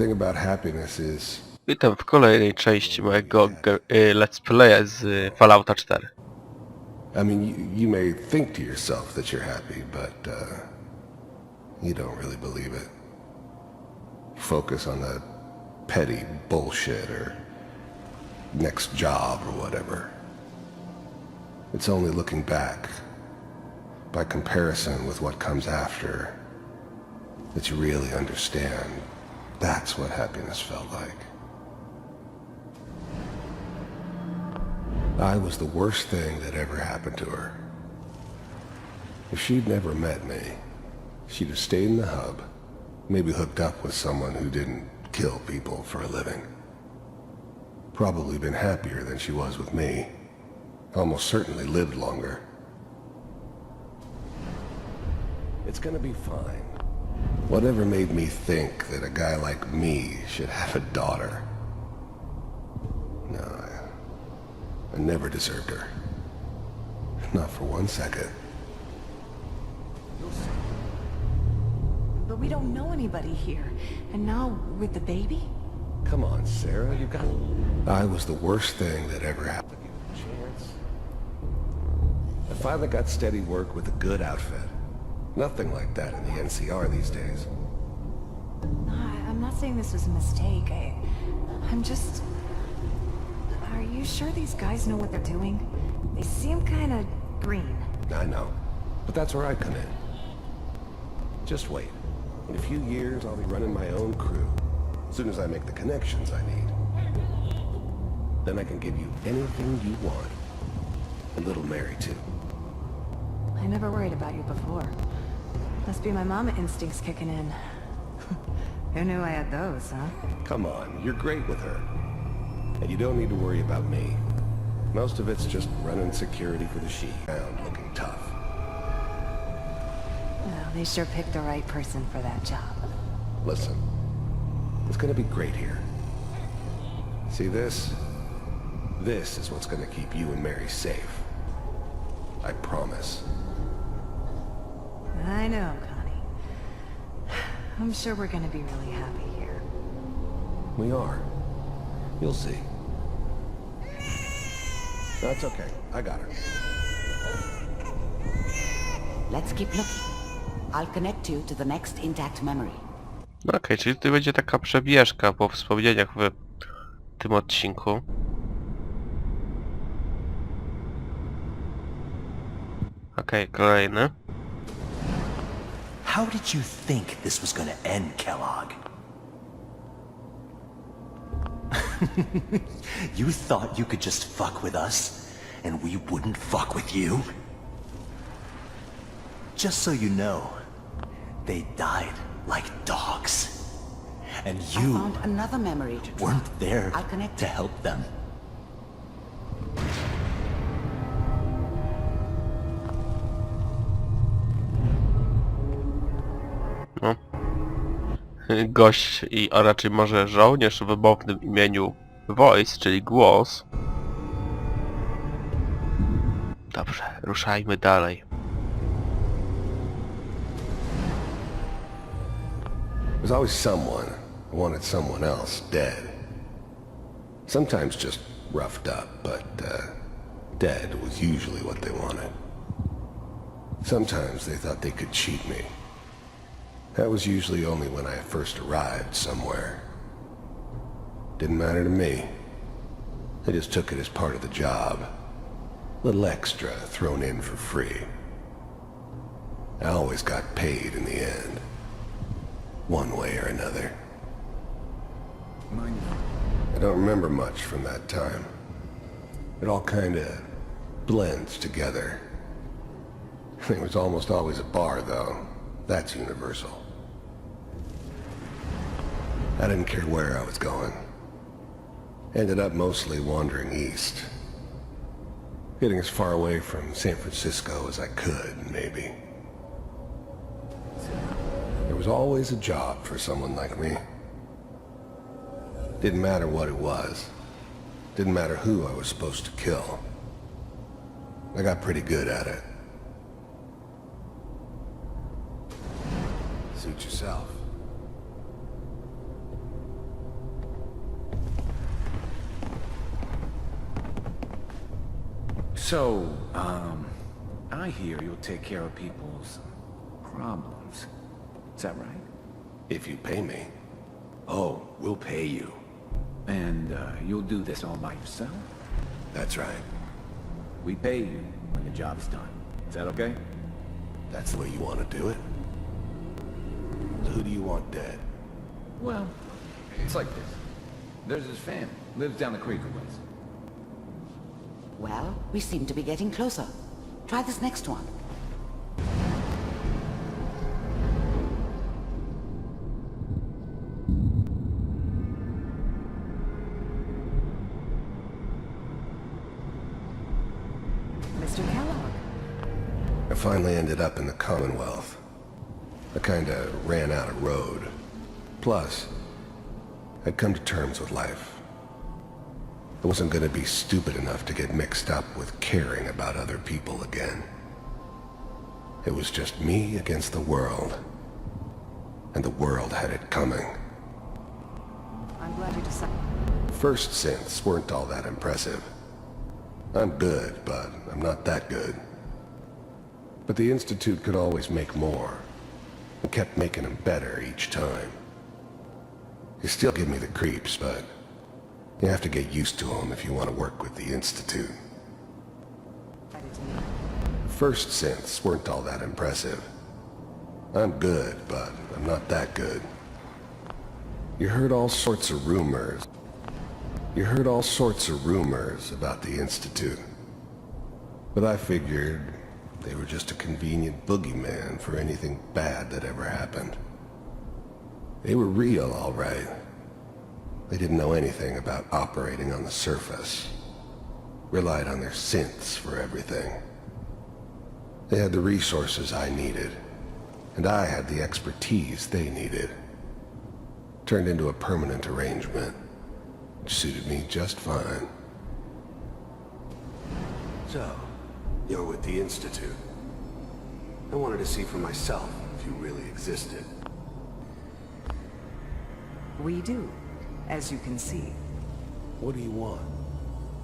thing about happiness is Witam w kolejnej części mojego let's playa z Fallouta 4. I mean, you may think to yourself that you're happy, but you don't really believe it. You focus on the petty bullshit or next job or whatever. It's only looking back, by comparison with what comes after, that you really understand that's what happiness felt like. I was the worst thing that ever happened to her. If she'd never met me, she'd have stayed in the hub, maybe hooked up with someone who didn't kill people for a living. Probably been happier than she was with me. Almost certainly lived longer. It's gonna be fine. Whatever made me think that a guy like me should have a daughter? No, I never deserved her. Not for 1 second. But we don't know anybody here. And now, with the baby? Come on, Sarah, you got... I was the worst thing that ever happened. Give it a chance. I finally got steady work with a good outfit. Nothing like that in the NCR these days. I'm not saying this was a mistake. I'm just... Are you sure these guys know what they're doing? They seem kinda green. I know. But that's where I come in. Just wait. In a few years, I'll be running my own crew. As soon as I make the connections I need. Then I can give you anything you want. And little Mary, too. I never worried about you before. Must be my mama instincts kicking in. Who knew I had those, huh? Come on, you're great with her. And you don't need to worry about me. Most of it's just running security for the sheep. Found looking tough. Well, they sure picked the right person for that job. Listen, it's gonna be great here. See this? This is what's gonna keep you and Mary safe. I promise. I know, Connie. I'm sure we're gonna be really happy here. We are. You'll see. That's okay. I got her. Let's keep looking. I'll connect you to the next intact memory. No okej, czyli tu będzie taka przebieżka po wspomnieniach w tym odcinku. Okej, kolejny. How did you think this was gonna end, Kellogg? You thought you could just fuck with us, and we wouldn't fuck with you? Just so you know, they died like dogs. And I you found another memory to try. weren't there I'll connect to you. help them. No. Gość a raczej może żołnierz o wymownym imieniu Voice, czyli głos. Dobrze, ruszajmy dalej. There's always someone who wanted someone else dead. Sometimes just roughed up, but dead was usually what they wanted. Sometimes they thought they could cheat me. That was usually only when I first arrived somewhere. Didn't matter to me. I just took it as part of the job. Little extra thrown in for free. I always got paid in the end. One way or another. I don't remember much from that time. It all kinda blends together. There was almost always a bar, though. That's universal. I didn't care where I was going. Ended up mostly wandering east. Getting as far away from San Francisco as I could, maybe. There was always a job for someone like me. Didn't matter what it was. Didn't matter who I was supposed to kill. I got pretty good at it. Suit yourself. So, I hear you'll take care of people's problems. Is that right? If you pay me. Oh, we'll pay you. And, you'll do this all by yourself? That's right. We pay you when the job's done. Is that okay? That's the way you want to do it? So who do you want dead? Well, it's like this. There's his family. Lives down the creek a ways. Well, we seem to be getting closer. Try this next one. Mr. Kellogg. I finally ended up in the Commonwealth. I kinda ran out of road. Plus, I'd come to terms with life. I wasn't gonna be stupid enough to get mixed up with caring about other people again. It was just me against the world. And the world had it coming. I'm glad you decided. First synths weren't all that impressive. I'm good, but I'm not that good. But the Institute could always make more, and kept making them better each time. They still give me the creeps, but you have to get used to them if you want to work with the Institute. First synths weren't all that impressive. I'm good, but I'm not that good. You heard all sorts of rumors. You heard all sorts of rumors about the Institute. But I figured they were just a convenient boogeyman for anything bad that ever happened. They were real, all right. They didn't know anything about operating on the surface. Relied on their synths for everything. They had the resources I needed, and I had the expertise they needed. Turned into a permanent arrangement, which suited me just fine. So, you're with the Institute. I wanted to see for myself if you really existed. We do, as you can see. What do you want?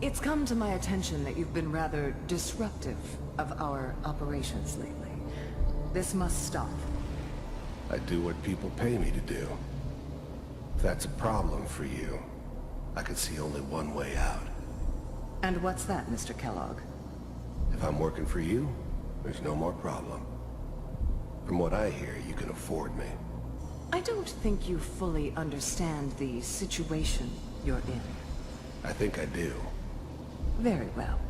It's come to my attention that you've been rather disruptive of our operations lately. This must stop. I do what people pay me to do. If that's a problem for you, I could see only one way out. And what's that, Mr. Kellogg? If I'm working for you, there's no more problem. From what I hear, you can afford me. I don't think you fully understand the situation you're in. I think I do. Very well.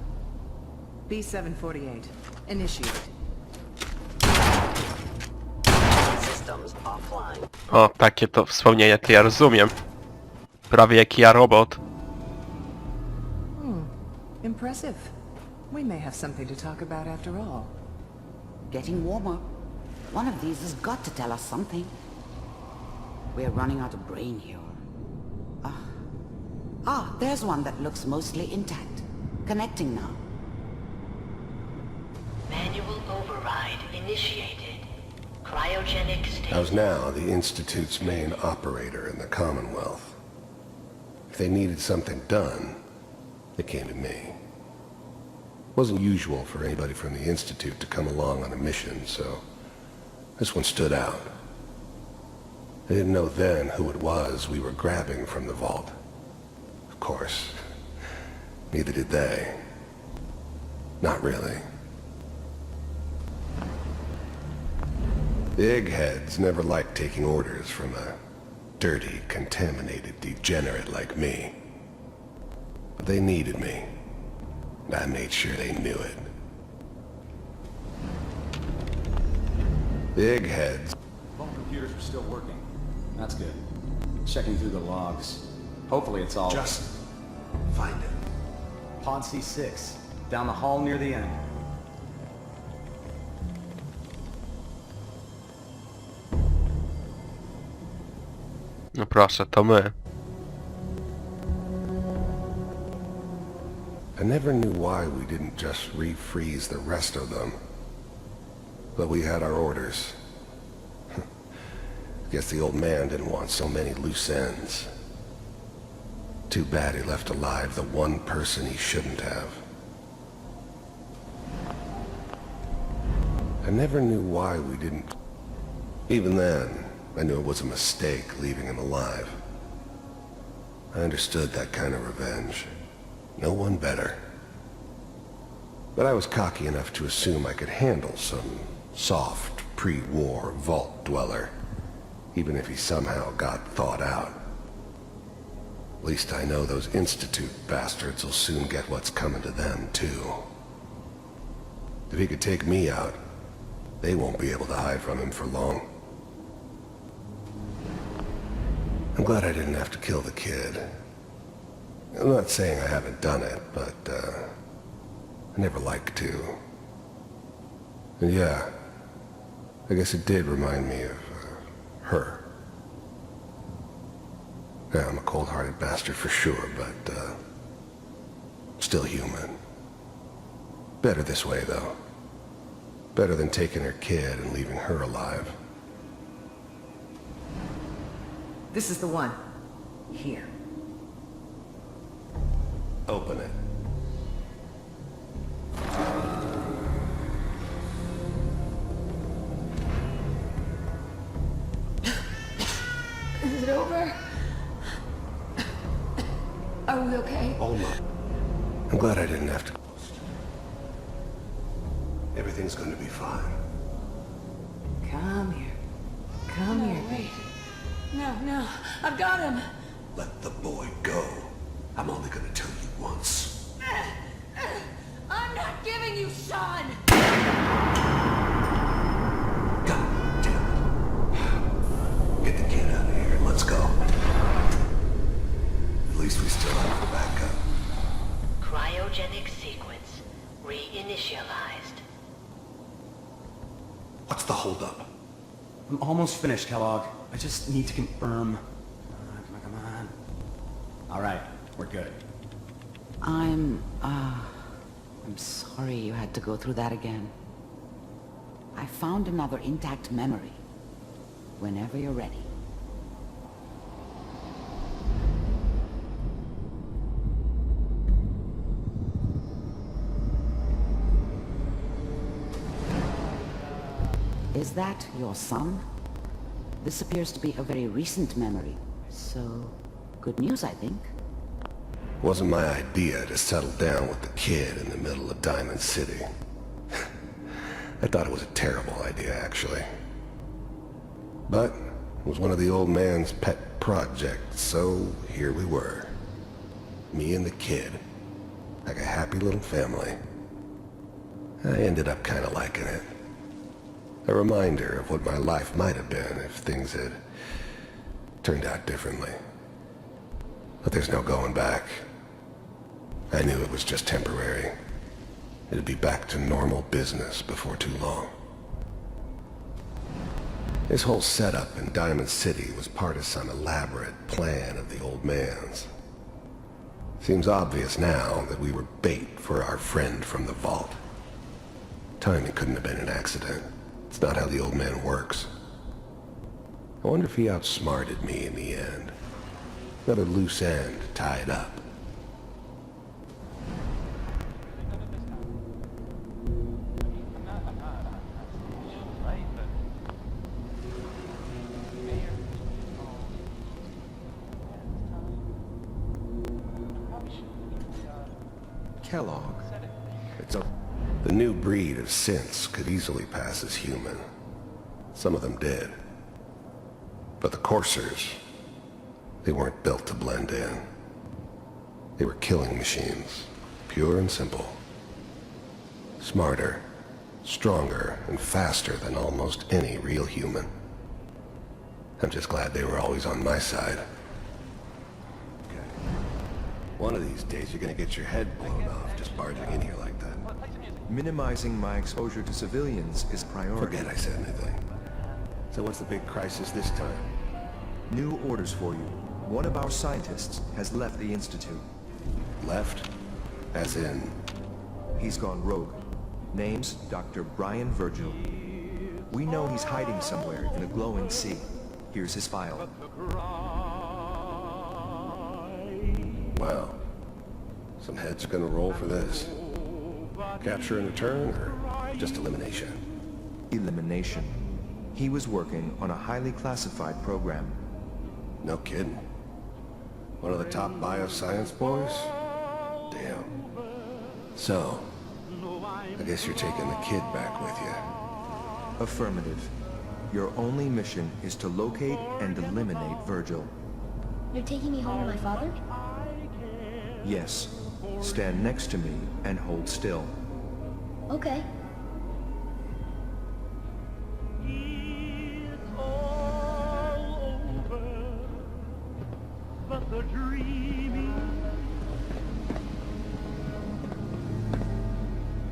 B-748, initiate. Systems offline. O, takie to wspomnienia, to ja rozumiem. Prawie jak ja robot. Impressive. We may have something to talk about after all. Getting warmer. One of these has got to tell us something. We're running out of brain here. There's one that looks mostly intact. Connecting now. Manual override initiated. Cryogenic state. I was now the Institute's main operator in the Commonwealth. If they needed something done, they came to me. It wasn't usual for anybody from the Institute to come along on a mission, so this one stood out. I didn't know then who it was we were grabbing from the vault. Of course, neither did they. Not really. The eggheads never liked taking orders from a dirty, contaminated degenerate like me. But they needed me, and I made sure they knew it. The eggheads. Vault computers are still working. That's good. Checking through the logs. Hopefully it's all... Just find it. Pod C6. Down the hall near the end. No proszę, to my. I never knew why we didn't just refreeze the rest of them. But we had our orders. Guess the old man didn't want so many loose ends. Too bad he left alive the one person he shouldn't have. I never knew why we didn't... Even then, I knew it was a mistake leaving him alive. I understood that kind of revenge. No one better. But I was cocky enough to assume I could handle some soft, pre-war vault dweller, even if he somehow got thawed out. At least I know those Institute bastards will soon get what's coming to them, too. If he could take me out, they won't be able to hide from him for long. I'm glad I didn't have to kill the kid. I'm not saying I haven't done it, but, I never like to. And yeah, I guess it did remind me of, her. Yeah, I'm a cold-hearted bastard for sure, but, still human. Better this way, though. Better than taking her kid and leaving her alive. This is the one. Here. Open it. Is it over? Are we okay? Almost. I'm glad I didn't have to. Everything's going to be fine. Come here. Come here. Wait. No, I've got him. Let the boy go. I'm only going to tell you once. I'm not giving you Sean. God damn it. Get the kid out of here and let's go. At least we still have the backup. Cryogenic sequence reinitialized. What's the holdup? I'm almost finished, Kellogg. I just need to confirm. Come on. All right, we're good. I'm sorry you had to go through that again. I found another intact memory. Whenever you're ready. Is that your son? This appears to be a very recent memory. So, good news, I think. Wasn't my idea to settle down with the kid in the middle of Diamond City. I thought it was a terrible idea, actually. But it was one of the old man's pet projects, so here we were. Me and the kid. Like a happy little family. I ended up kind of liking it. A reminder of what my life might have been if things had turned out differently. But there's no going back. I knew it was just temporary. It'd be back to normal business before too long. This whole setup in Diamond City was part of some elaborate plan of the old man's. Seems obvious now that we were bait for our friend from the vault. Timing couldn't have been an accident. It's not how the old man works. I wonder if he outsmarted me in the end. Another loose end tied up. Kellogg. The new breed of synths could easily pass as human. Some of them did. But the coursers, they weren't built to blend in. They were killing machines, pure and simple. Smarter, stronger, and faster than almost any real human. I'm just glad they were always on my side. One of these days you're gonna get your head blown off just barging in here like that. Minimizing my exposure to civilians is priority. Forget I said anything. So what's the big crisis this time? New orders for you. One of our scientists has left the Institute. Left? As in? He's gone rogue. Name's Dr. Brian Virgil. We know he's hiding somewhere in a glowing sea. Here's his file. Wow. Some heads are gonna roll for this. Capture and return, or just elimination? elimination. He was working on a highly classified program. No kidding. One of the top bioscience boys? Damn. So, I guess you're taking the kid back with you. Affirmative. Your only mission is to locate and eliminate Virgil. You're taking me home to my father? Yes. Stand next to me and hold still. Okay.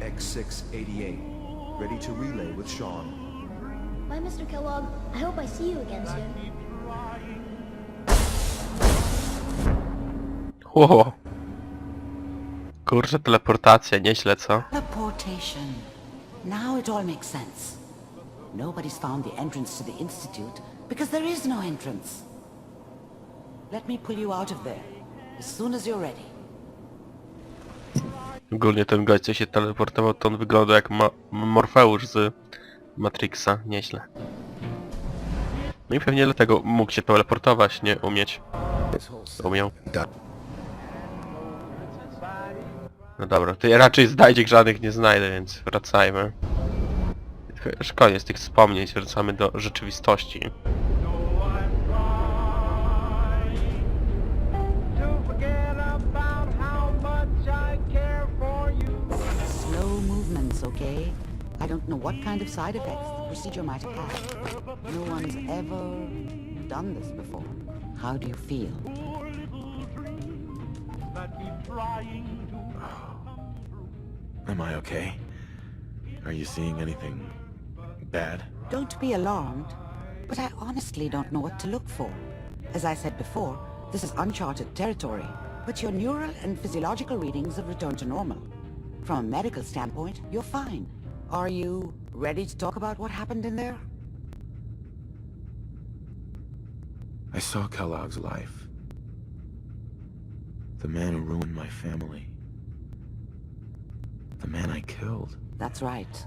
X688. Ready to relay with Sean. Bye, Mr. Kellogg. I hope I see you again soon. Ło. Kurczę, teleportacja, nieźle, co? Teleportation. Now it all makes sense. Nobody's found the entrance to the Institute because there is no entrance. Let me pull you out of there as soon as you're ready. Ogólnie ten gość, co się teleportował, to on wygląda jak Morfeusz z Matrixa. Nieźle. No i pewnie dlatego mógł się teleportować, nie umieć. Umiał. No dobra, to ja raczej znajdziek żadnych nie znajdę, więc wracajmy. Już koniec tych wspomnień, wracamy do rzeczywistości. Slow movements, okay? I don't know what kind of side effects the procedure might have had. No one's ever done this before. How do you feel? Am I okay? Are you seeing anything bad? Don't be alarmed, but I honestly don't know what to look for. As I said before, this is uncharted territory, but your neural and physiological readings have returned to normal. From a medical standpoint, you're fine. Are you ready to talk about what happened in there? I saw Kellogg's life. The man who ruined my family. The man I killed. That's right.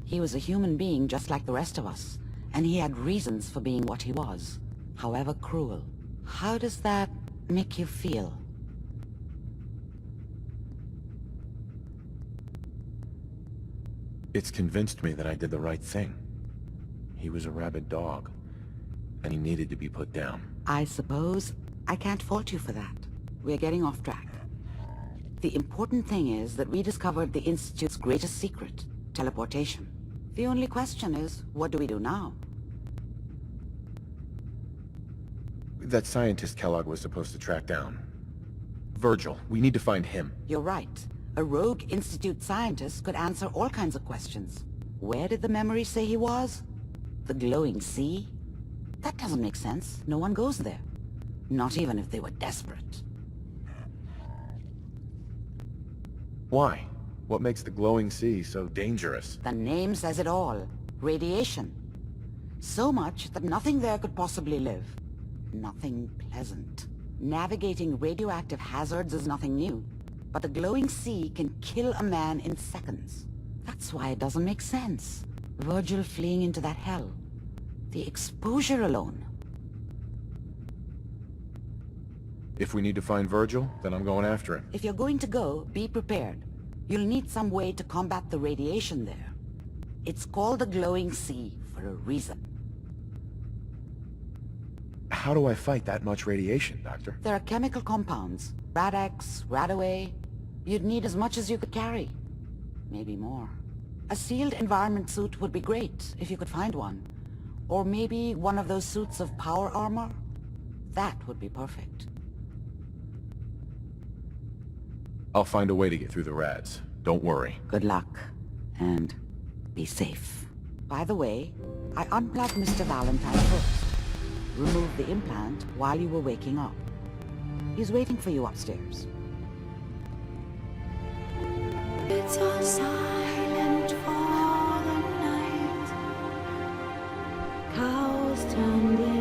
He was a human being just like the rest of us, and he had reasons for being what he was, however cruel. How does that make you feel? It's convinced me that I did the right thing. He was a rabid dog, and he needed to be put down. I suppose I can't fault you for that. We're getting off track. The important thing is that we discovered the Institute's greatest secret, teleportation. The only question is, what do we do now? That scientist Kellogg was supposed to track down. Virgil, we need to find him. You're right. A rogue Institute scientist could answer all kinds of questions. Where did the memory say he was? The glowing sea? That doesn't make sense. No one goes there. Not even if they were desperate. Why? What makes the glowing sea so dangerous? The name says it all. Radiation. So much that nothing there could possibly live. Nothing pleasant. Navigating radioactive hazards is nothing new. But the glowing sea can kill a man in seconds. That's why it doesn't make sense. Virgil fleeing into that hell. The exposure alone. If we need to find Virgil, then I'm going after him. If you're going to go, be prepared. You'll need some way to combat the radiation there. It's called the glowing sea for a reason. How do I fight that much radiation, Doctor? There are chemical compounds. Rad-X, Radaway. You'd need as much as you could carry. Maybe more. A sealed environment suit would be great, if you could find one. Or maybe one of those suits of power armor? That would be perfect. I'll find a way to get through the rads. Don't worry. Good luck. And be safe. By the way, I unplugged Mr. Valentine first. Removed the implant while you were waking up. He's waiting for you upstairs. It's all silent for the night. Cows turned in.